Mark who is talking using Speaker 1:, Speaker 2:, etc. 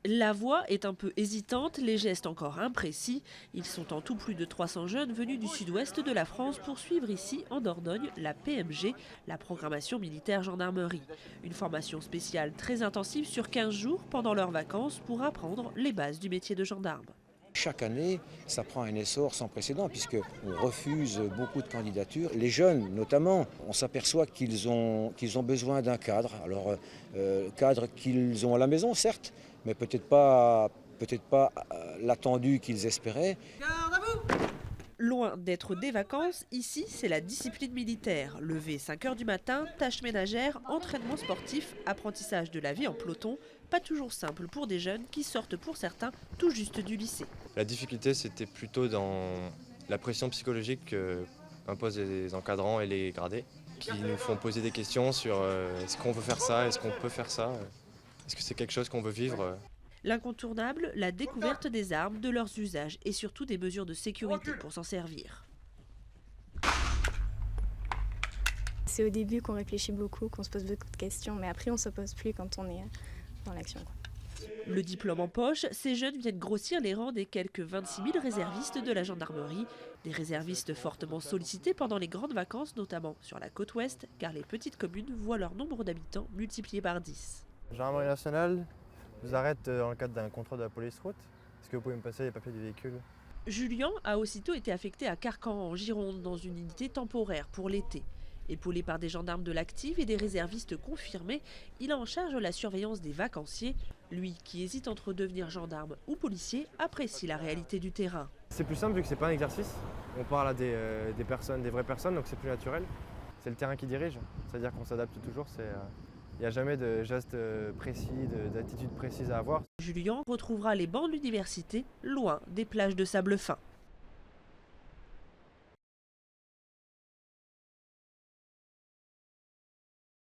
Speaker 1: La voix est un peu hésitante, les gestes encore imprécis. Ils sont en tout plus de 300 jeunes venus du sud-ouest de la France pour suivre ici, en Dordogne, la PMG, la programmation militaire gendarmerie. Une formation spéciale très intensive sur 15 jours pendant leurs vacances pour apprendre les bases du métier de gendarme.
Speaker 2: Chaque année, ça prend un essor sans précédent puisqu'on refuse beaucoup de candidatures. Les jeunes notamment, on s'aperçoit qu'ils ont besoin d'un cadre. Alors, cadre qu'ils ont à la maison, certes, mais peut-être pas l'attendu qu'ils espéraient.
Speaker 1: Loin d'être des vacances, ici c'est la discipline militaire. Lever 5 heures du matin, tâches ménagères, entraînement sportif, apprentissage de la vie en peloton. Pas toujours simple pour des jeunes qui sortent pour certains tout juste du lycée.
Speaker 3: La difficulté c'était plutôt dans la pression psychologique qu'imposent les encadrants et les gradés, qui nous font poser des questions sur est-ce qu'on veut faire ça, est-ce qu'on peut faire ça, est-ce que c'est quelque chose qu'on veut vivre.
Speaker 1: L'incontournable, la découverte des armes, de leurs usages et surtout des mesures de sécurité pour s'en servir.
Speaker 4: C'est au début qu'on réfléchit beaucoup, qu'on se pose beaucoup de questions, mais après on ne se pose plus quand on est dans l'action.
Speaker 1: Le diplôme en poche, ces jeunes viennent grossir les rangs des quelques 26 000 réservistes de la gendarmerie. Des réservistes fortement sollicités pendant les grandes vacances, notamment sur la côte ouest, car les petites communes voient leur nombre d'habitants multiplié par 10.
Speaker 5: Gendarmerie nationale vous arrête dans le cadre d'un contrôle de la police route. Est-ce que vous pouvez me passer les papiers du véhicule?
Speaker 1: Julien a aussitôt été affecté à Carcan en Gironde dans une unité temporaire pour l'été. Épaulé par des gendarmes de l'active et des réservistes confirmés, il a en charge la surveillance des vacanciers. Lui, qui hésite entre devenir gendarme ou policier, apprécie la réalité du terrain.
Speaker 5: C'est plus simple vu que c'est pas un exercice. On parle à des personnes, des vraies personnes, donc c'est plus naturel. C'est le terrain qui dirige, c'est-à-dire qu'on s'adapte toujours. Il n'y a jamais de gestes précis, d'attitudes précises à avoir.
Speaker 1: Julien retrouvera les bancs de l'université loin des plages de sable fin.